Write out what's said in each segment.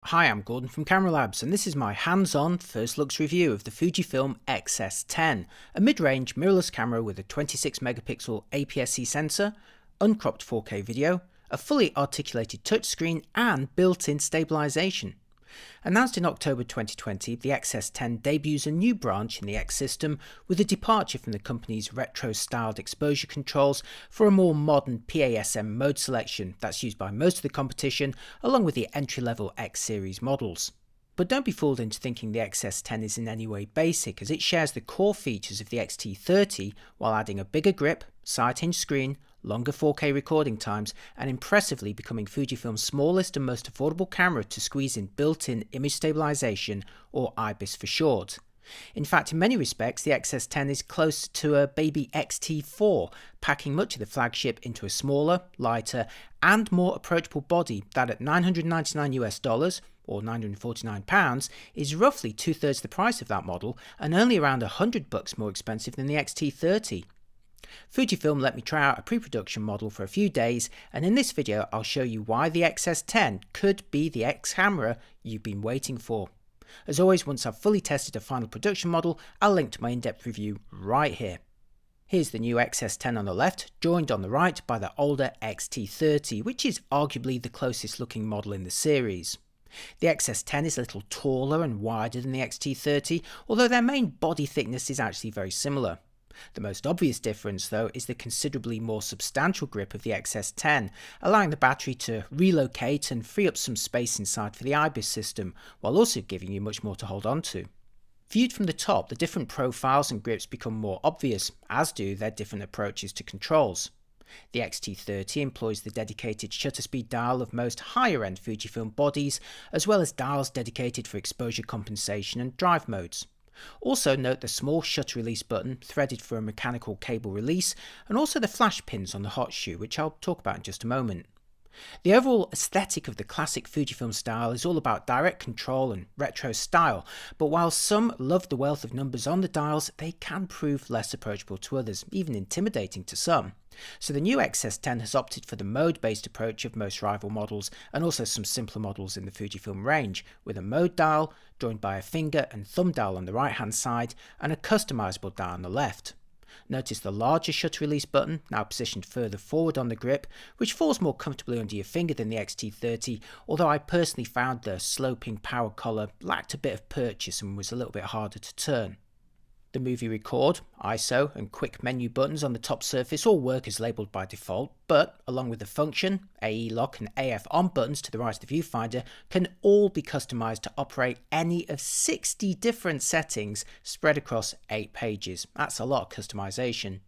Hi, I'm Gordon from Camera Labs, and this is my hands-on first looks review of the Fujifilm X S10, a mid-range mirrorless camera with a 26 megapixel APS-C sensor, uncropped 4K video, a fully articulated touchscreen, and built-in stabilization. Announced in October 2020, the X S10 debuts a new branch in the X system with a departure from the company's retro-styled exposure controls for a more modern PASM mode selection that's used by most of the competition, along with the entry-level X series models. But don't be fooled into thinking the X S10 is in any way basic, as it shares the core features of the X T30 while adding a bigger grip, side-hinge screen, longer 4K recording times, and impressively becoming Fujifilm's smallest and most affordable camera to squeeze in built-in image stabilization, or IBIS for short. In fact, in many respects, the X S10 is close to a baby X-T4, packing much of the flagship into a smaller, lighter, and more approachable body that at $999 or £949 is roughly two-thirds the price of that model and only around $100 more expensive than the X-T30. Fujifilm let me try out a pre-production model for a few days, and in this video I'll show you why the X S10 could be the X camera you've been waiting for. As always, once I've fully tested a final production model, I'll link to my in-depth review right here. Here's the new X S10 on the left, joined on the right by the older X T30, which is arguably the closest looking model in the series. The X S10 is a little taller and wider than the X T30, although their main body thickness is actually very similar. The most obvious difference, though, is the considerably more substantial grip of the X S10, allowing the battery to relocate and free up some space inside for the IBIS system, while also giving you much more to hold on to. Viewed from the top, the different profiles and grips become more obvious, as do their different approaches to controls. The X T30 employs the dedicated shutter speed dial of most higher-end Fujifilm bodies, as well as dials dedicated for exposure compensation and drive modes. Also note the small shutter release button threaded for a mechanical cable release, and also the flash pins on the hot shoe, which I'll talk about in just a moment. The overall aesthetic of the classic Fujifilm style is all about direct control and retro style, but while some love the wealth of numbers on the dials, they can prove less approachable to others, even intimidating to some. So the new X S10 has opted for the mode-based approach of most rival models, and also some simpler models in the Fujifilm range, with a mode dial joined by a finger and thumb dial on the right hand side and a customizable dial on the left. Notice the larger shutter release button, now positioned further forward on the grip, which falls more comfortably under your finger than the X T30, although I personally found the sloping power collar lacked a bit of purchase and was a little bit harder to turn. The movie record, ISO, and quick menu buttons on the top surface all work as labelled by default, but along with the function, AE lock and AF on buttons to the right of the viewfinder, can all be customised to operate any of 60 different settings spread across 8 pages. That's a lot of customisation.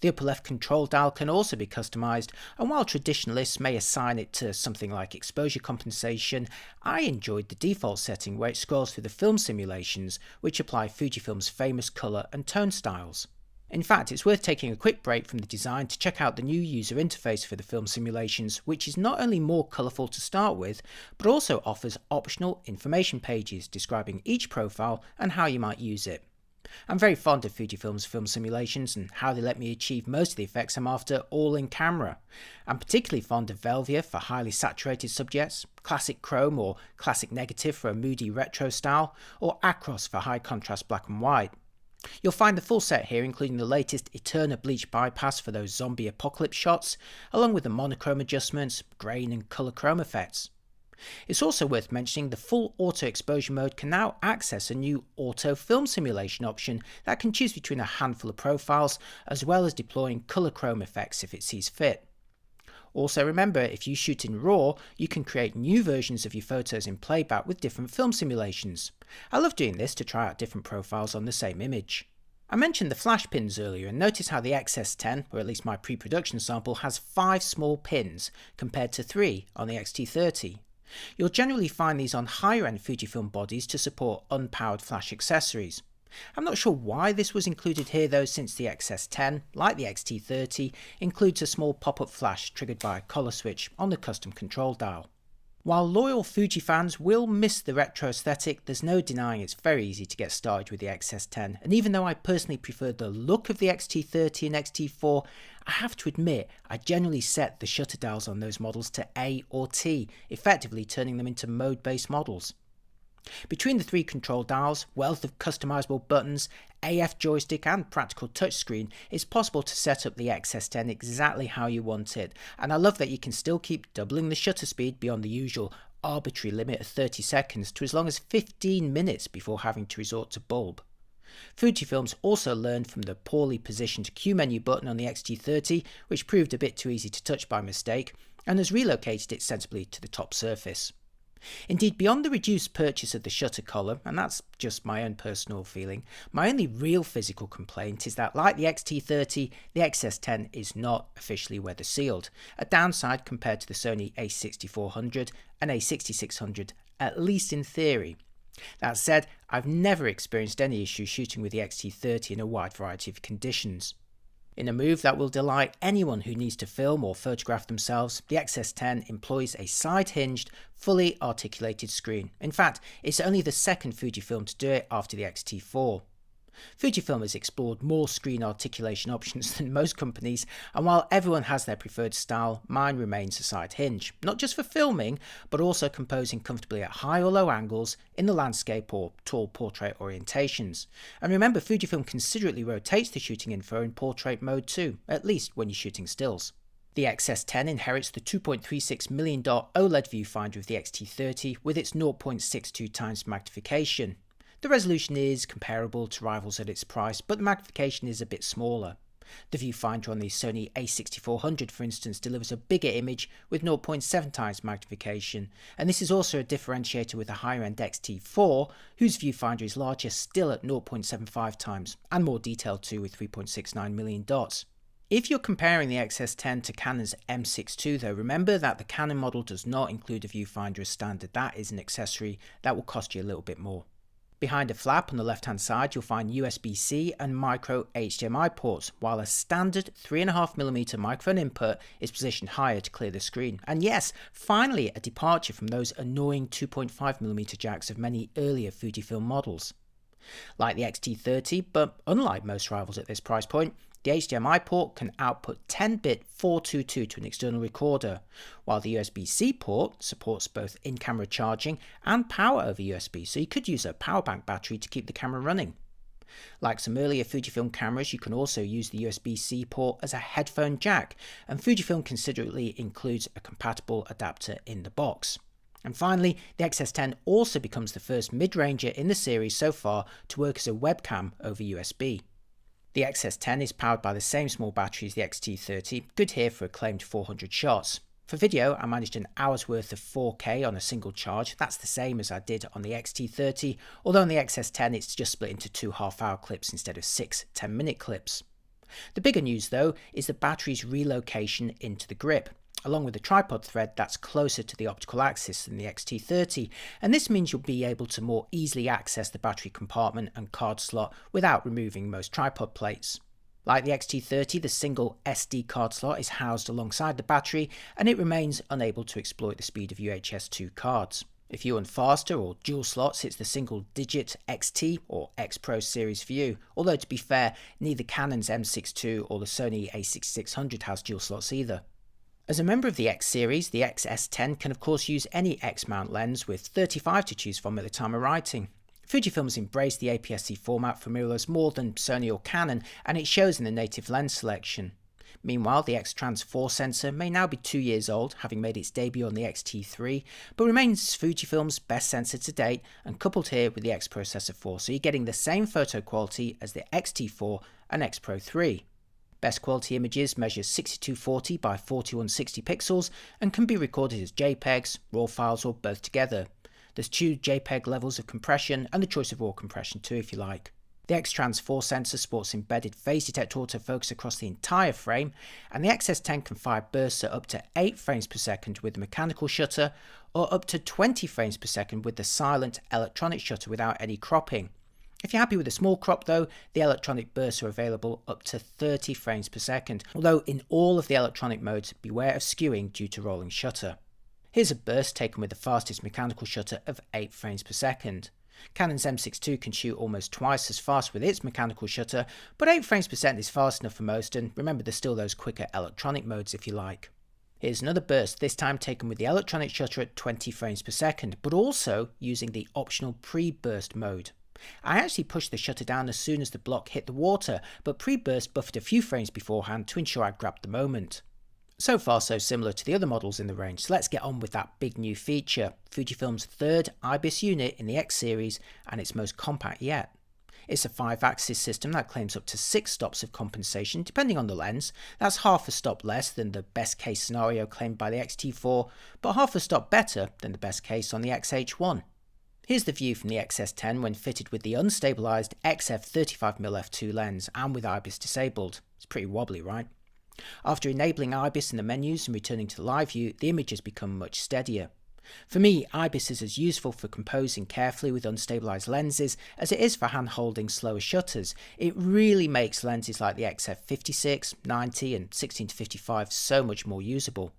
The upper left control dial can also be customised, and while traditionalists may assign it to something like exposure compensation, I enjoyed the default setting where it scrolls through the film simulations, which apply Fujifilm's famous colour and tone styles. In fact, it's worth taking a quick break from the design to check out the new user interface for the film simulations, which is not only more colourful to start with, but also offers optional information pages describing each profile and how you might use it. I'm very fond of Fujifilm's film simulations and how they let me achieve most of the effects I'm after all in camera. I'm particularly fond of Velvia for highly saturated subjects, Classic Chrome or Classic Negative for a moody retro style, or Acros for high contrast black and white. You'll find the full set here, including the latest Eterna bleach bypass for those zombie apocalypse shots, along with the monochrome adjustments, grain and colour chrome effects. It's also worth mentioning the full auto exposure mode can now access a new auto film simulation option that can choose between a handful of profiles, as well as deploying colour chrome effects if it sees fit. Also remember, if you shoot in RAW, you can create new versions of your photos in playback with different film simulations. I love doing this to try out different profiles on the same image. I mentioned the flash pins earlier, and notice how the X S10, or at least my pre-production sample, has 5 small pins compared to 3 on the X T30. You'll generally find these on higher-end Fujifilm bodies to support unpowered flash accessories. I'm not sure why this was included here though, since the X S10, like the X T30, includes a small pop-up flash triggered by a color switch on the custom control dial. While loyal Fuji fans will miss the retro aesthetic, there's no denying it's very easy to get started with the X S10, and even though I personally prefer the look of the X T30 and X T4, I have to admit, I generally set the shutter dials on those models to A or T, effectively turning them into mode-based models. Between the three control dials, wealth of customizable buttons, AF joystick and practical touchscreen, it's possible to set up the X S10 exactly how you want it, and I love that you can still keep doubling the shutter speed beyond the usual arbitrary limit of 30 seconds to as long as 15 minutes before having to resort to bulb. Fujifilm's also learned from the poorly positioned Q menu button on the X T30, which proved a bit too easy to touch by mistake, and has relocated it sensibly to the top surface. Indeed, beyond the reduced purchase of the shutter collar, and that's just my own personal feeling, my only real physical complaint is that, like the X T30, the X S10 is not officially weather sealed, a downside compared to the Sony a6400 and a6600, at least in theory. That said, I've never experienced any issue shooting with the X T30 in a wide variety of conditions. In a move that will delight anyone who needs to film or photograph themselves, the X S10 employs a side-hinged, fully articulated screen. In fact, it's only the second Fujifilm to do it after the X T4. Fujifilm has explored more screen articulation options than most companies, and while everyone has their preferred style, mine remains a side hinge, not just for filming, but also composing comfortably at high or low angles in the landscape or tall portrait orientations. And remember, Fujifilm considerately rotates the shooting info in portrait mode too, at least when you're shooting stills. The X S10 inherits the $2.36 million OLED viewfinder of the X T30 with its 0.62 times magnification. The resolution is comparable to rivals at its price, but the magnification is a bit smaller. The viewfinder on the Sony a6400, for instance, delivers a bigger image with 0.7 times magnification, and this is also a differentiator with the higher-end X T4, whose viewfinder is larger still at 0.75 times, and more detailed too with 3.69 million dots. If you're comparing the X S10 to Canon's M6 II though, remember that the Canon model does not include a viewfinder as standard. That is an accessory that will cost you a little bit more. Behind a flap on the left hand side you'll find USB-C and micro HDMI ports, while a standard 3.5mm microphone input is positioned higher to clear the screen. And yes, finally a departure from those annoying 2.5mm jacks of many earlier Fujifilm models. Like the X T30, but unlike most rivals at this price point, the HDMI port can output 10-bit 422 to an external recorder, while the USB-C port supports both in-camera charging and power over USB, so you could use a power bank battery to keep the camera running. Like some earlier Fujifilm cameras, you can also use the USB-C port as a headphone jack, and Fujifilm considerately includes a compatible adapter in the box. And finally, the X S10 also becomes the first mid-ranger in the series so far to work as a webcam over USB. The X S10 is powered by the same small battery as the X T30, good here for a claimed 400 shots. For video, I managed an hour's worth of 4K on a single charge. That's the same as I did on the X T30, although on the X S10 it's just split into 2 half-hour clips instead of 6 10-minute clips. The bigger news though is the battery's relocation into the grip, along with a tripod thread that's closer to the optical axis than the X T30, and this means you'll be able to more easily access the battery compartment and card slot without removing most tripod plates. Like the X T30, the single SD card slot is housed alongside the battery, and it remains unable to exploit the speed of UHS 2 cards. If you want faster or dual slots, it's the single-digit XT or X Pro series for you, although to be fair, neither Canon's M6 II or the Sony a6600 has dual slots either. As a member of the X series, the X S10 can of course use any X mount lens with 35 to choose from at the time of writing. Fujifilm has embraced the APS-C format for mirrorless more than Sony or Canon, and it shows in the native lens selection. Meanwhile, the X-Trans 4 sensor may now be 2 years old, having made its debut on the X T3, but remains Fujifilm's best sensor to date, and coupled here with the X Processor 4, so you're getting the same photo quality as the X T4 and X Pro 3. Best quality images measure 6240 by 4160 pixels and can be recorded as JPEGs, RAW files, or both together. There's 2 JPEG levels of compression and the choice of RAW compression too if you like. The X-Trans 4 sensor sports embedded phase detector autofocus across the entire frame, and the X S10 can fire bursts at up to 8 frames per second with the mechanical shutter, or up to 20 frames per second with the silent electronic shutter without any cropping. If you're happy with a small crop though, the electronic bursts are available up to 30 frames per second, although in all of the electronic modes, beware of skewing due to rolling shutter. Here's a burst taken with the fastest mechanical shutter of 8 frames per second. Canon's M6 II can shoot almost twice as fast with its mechanical shutter, but 8 frames per second is fast enough for most, and remember there's still those quicker electronic modes if you like. Here's another burst, this time taken with the electronic shutter at 20 frames per second, but also using the optional pre-burst mode. I actually pushed the shutter down as soon as the block hit the water, but pre-burst buffered a few frames beforehand to ensure I grabbed the moment. So far so similar to the other models in the range, so let's get on with that big new feature, Fujifilm's third IBIS unit in the X series and its most compact yet. It's a 5-axis system that claims up to 6 stops of compensation depending on the lens. That's half a stop less than the best case scenario claimed by the X T4, but half a stop better than the best case on the XH1. Here's the view from the X S10 when fitted with the unstabilised XF35mm f2 lens and with IBIS disabled. It's pretty wobbly, right? After enabling IBIS in the menus and returning to the live view, the image has become much steadier. For me, IBIS is as useful for composing carefully with unstabilised lenses as it is for hand-holding slower shutters. It really makes lenses like the XF56, 90 and 16-55 so much more usable.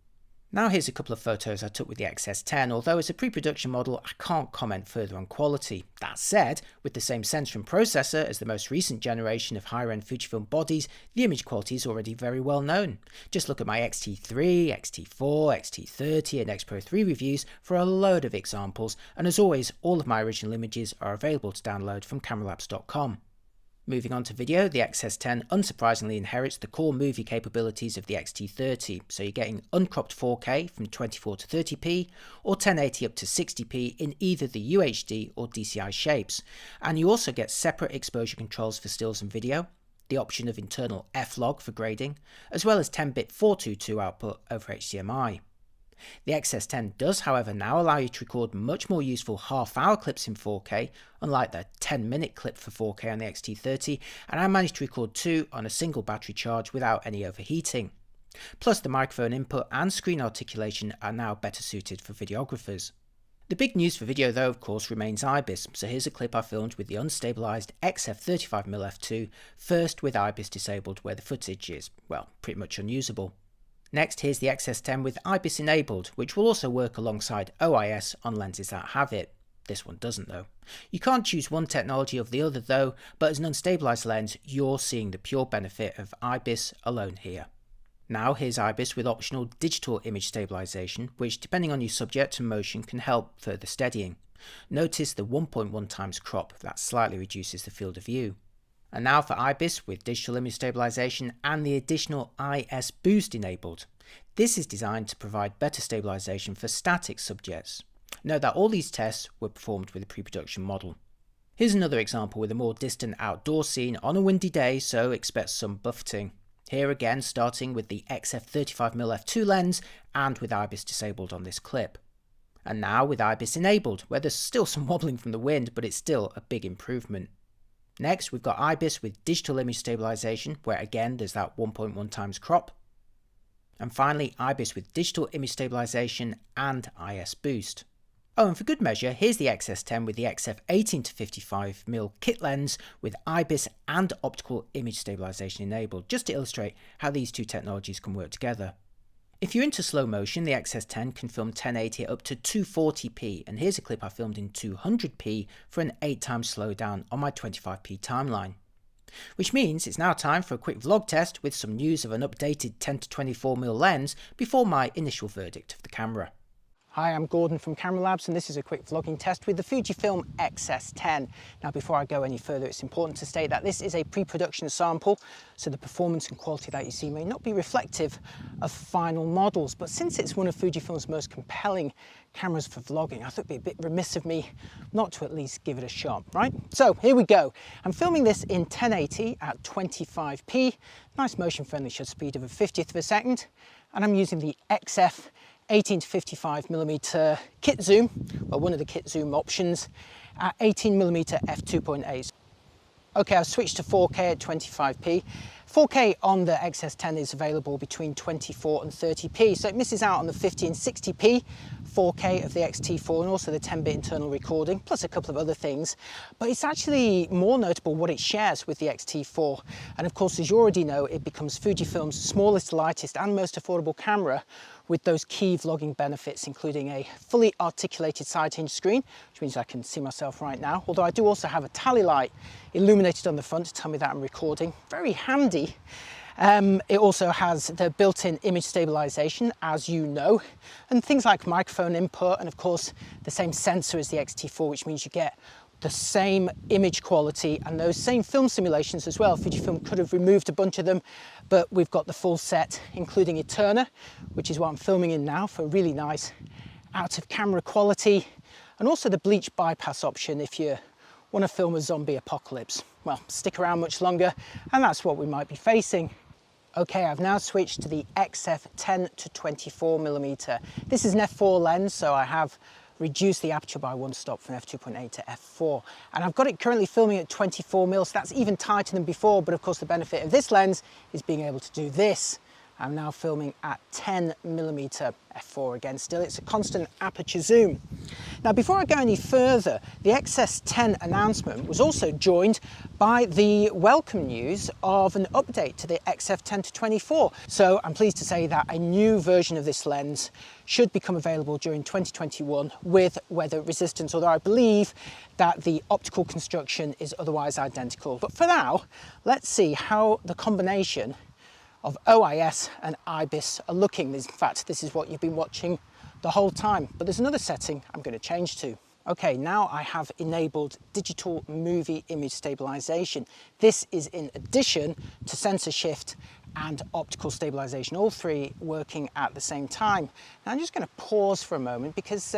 Now here's a couple of photos I took with the X S10, although as a pre-production model I can't comment further on quality. That said, with the same sensor and processor as the most recent generation of higher-end Fujifilm bodies, the image quality is already very well known. Just look at my X T3, X T4, X T30 and X Pro 3 reviews for a load of examples, and as always, all of my original images are available to download from cameralabs.com. Moving on to video, the X S10 unsurprisingly inherits the core movie capabilities of the X T30, so you're getting uncropped 4K from 24 to 30p or 1080 up to 60p in either the UHD or DCI shapes, and you also get separate exposure controls for stills and video, the option of internal F-Log for grading, as well as 10-bit 422 output over HDMI. The X S10 does, however, now allow you to record much more useful half-hour clips in 4K, unlike the 10-minute clip for 4K on the X T30, and I managed to record 2 on a single battery charge without any overheating. Plus, the microphone input and screen articulation are now better suited for videographers. The big news for video though, of course, remains IBIS, so here's a clip I filmed with the unstabilised XF35mm f2, first with IBIS disabled where the footage is, well, pretty much unusable. Next, here's the X S10 with IBIS enabled, which will also work alongside OIS on lenses that have it. This one doesn't though. You can't choose one technology over the other though, but as an unstabilised lens, you're seeing the pure benefit of IBIS alone here. Now here's IBIS with optional digital image stabilisation, which depending on your subject and motion can help further steadying. Notice the 1.1 times crop, that slightly reduces the field of view. And now for IBIS with digital image stabilisation and the additional IS boost enabled. This is designed to provide better stabilisation for static subjects. Note that all these tests were performed with a pre-production model. Here's another example with a more distant outdoor scene on a windy day, so expect some buffeting. Here again starting with the XF35mm f2 lens and with IBIS disabled on this clip. And now with IBIS enabled, where there's still some wobbling from the wind, but it's still a big improvement. Next, we've got IBIS with digital image stabilisation, where again there's that 1.1 times crop. And finally, IBIS with digital image stabilisation and IS boost. Oh, and for good measure, here's the X S10 with the XF 18-55mm kit lens with IBIS and optical image stabilisation enabled, just to illustrate how these two technologies can work together. If you're into slow motion, the X S10 can film 1080 up to 240p, and here's a clip I filmed in 200p for an 8 times slowdown on my 25p timeline. Which means it's now time for a quick vlog test with some news of an updated 10-24mm lens before my initial verdict of the camera. Hi, I'm Gordon from Camera Labs and this is a quick vlogging test with the Fujifilm X S10. Now before I go any further, it's important to state that this is a pre-production sample, so the performance and quality that you see may not be reflective of final models, but since it's one of Fujifilm's most compelling cameras for vlogging, I thought it'd be a bit remiss of me not to at least give it a shot, right? So here we go. I'm filming this in 1080 at 25p, nice motion friendly shutter speed of a 50th of a second, and I'm using the XF 18-55mm kit zoom, well, one of the kit zoom options, at 18mm f2.8. Okay, I've switched to 4K at 25p. 4K on the X S10 is available between 24 and 30p, so it misses out on the 50 and 60p 4K of the X T4 and also the 10-bit internal recording, plus a couple of other things. But it's actually more notable what it shares with the X T4. And of course, as you already know, it becomes Fujifilm's smallest, lightest and most affordable camera, with those key vlogging benefits, including a fully articulated side hinge screen, which means I can see myself right now, although I do also have a tally light illuminated on the front to tell me that I'm recording. Very handy. It also has the built-in image stabilization, as you know, and things like microphone input, and of course the same sensor as the X T4, which means you get the same image quality and those same film simulations as well. Fujifilm could have removed a bunch of them, but we've got the full set, including Eterna, which is what I'm filming in now, for really nice out of camera quality, and also the bleach bypass option if you want to film a zombie apocalypse. Well, stick around much longer and that's what we might be facing. Okay, I've now switched to the XF10 to 24mm. This is an f4 lens, so I have reduced the aperture by 1 stop from f2.8 to f4. And I've got it currently filming at 24mm, so that's even tighter than before, but of course the benefit of this lens is being able to do this. I'm now filming at 10mm f4 again. Still, it's a constant aperture zoom. Now, before I go any further, the X S10 announcement was also joined by the welcome news of an update to the XF10 to 24. So I'm pleased to say that a new version of this lens should become available during 2021 with weather resistance, although I believe that the optical construction is otherwise identical. But for now, let's see how the combination of OIS and IBIS are looking. In fact, this is what you've been watching the whole time, but there's another setting I'm going to change to. Okay, now I have enabled digital movie image stabilization. This is in addition to sensor shift and optical stabilization, all three working at the same time. Now I'm just going to pause for a moment because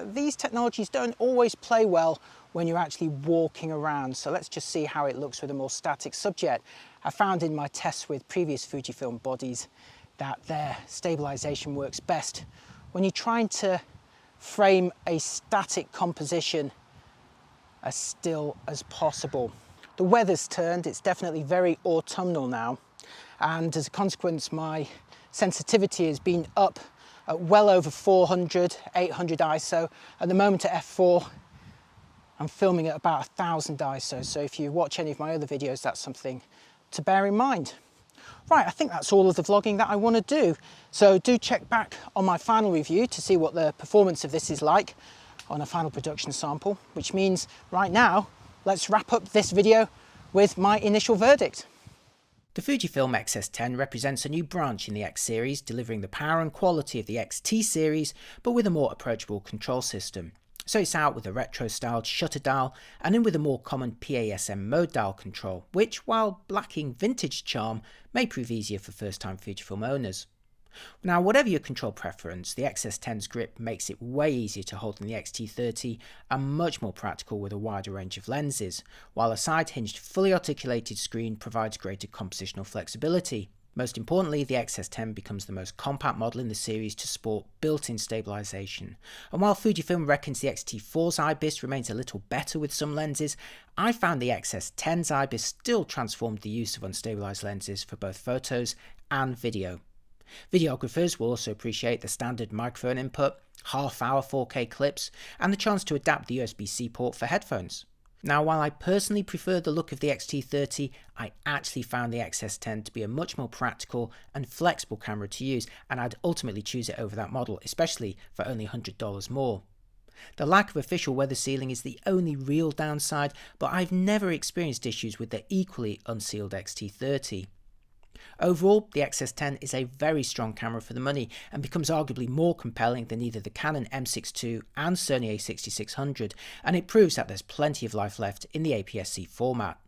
these technologies don't always play well when you're actually walking around. So let's just see how it looks with a more static subject. I found in my tests with previous Fujifilm bodies that their stabilization works best when you're trying to frame a static composition as still as possible. The weather's turned, it's definitely very autumnal now, and as a consequence my sensitivity has been up at well over 400, 800 ISO. At the moment at f4 I'm filming at about 1000 ISO, so if you watch any of my other videos that's something to bear in mind. Right, I think that's all of the vlogging that I want to do. So do check back on my final review to see what the performance of this is like on a final production sample, which means right now, let's wrap up this video with my initial verdict. The Fujifilm X S10 represents a new branch in the X series, delivering the power and quality of the X T series, but with a more approachable control system. So it's out with a retro-styled shutter dial and in with a more common PASM mode dial control, which, while lacking vintage charm, may prove easier for first-time Fujifilm owners. Now, whatever your control preference, the X S10's grip makes it way easier to hold than the X T30 and much more practical with a wider range of lenses, while a side-hinged, fully articulated screen provides greater compositional flexibility. Most importantly, the X S10 becomes the most compact model in the series to support built-in stabilization. And while Fujifilm reckons the X T4's IBIS remains a little better with some lenses, I found the X S10's IBIS still transformed the use of unstabilized lenses for both photos and video. Videographers will also appreciate the standard microphone input, half-hour 4K clips, and the chance to adapt the USB-C port for headphones. Now, while I personally prefer the look of the X T30, I actually found the X S10 to be a much more practical and flexible camera to use, and I'd ultimately choose it over that model, especially for only $100 more. The lack of official weather sealing is the only real downside, but I've never experienced issues with the equally unsealed X T30. Overall, the X S10 is a very strong camera for the money and becomes arguably more compelling than either the Canon M6 II and Sony a6600, and it proves that there's plenty of life left in the APS-C format.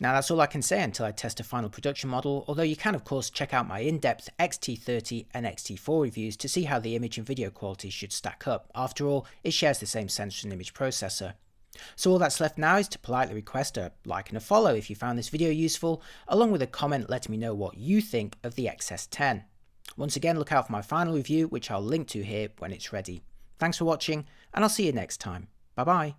Now that's all I can say until I test a final production model, although you can of course check out my in-depth X T30 and X T4 reviews to see how the image and video quality should stack up. After all, it shares the same sensor and image processor. So all that's left now is to politely request a like and a follow if you found this video useful, along with a comment letting me know what you think of the X S10. Once again, look out for my final review, which I'll link to here when it's ready. Thanks for watching, and I'll see you next time. Bye bye.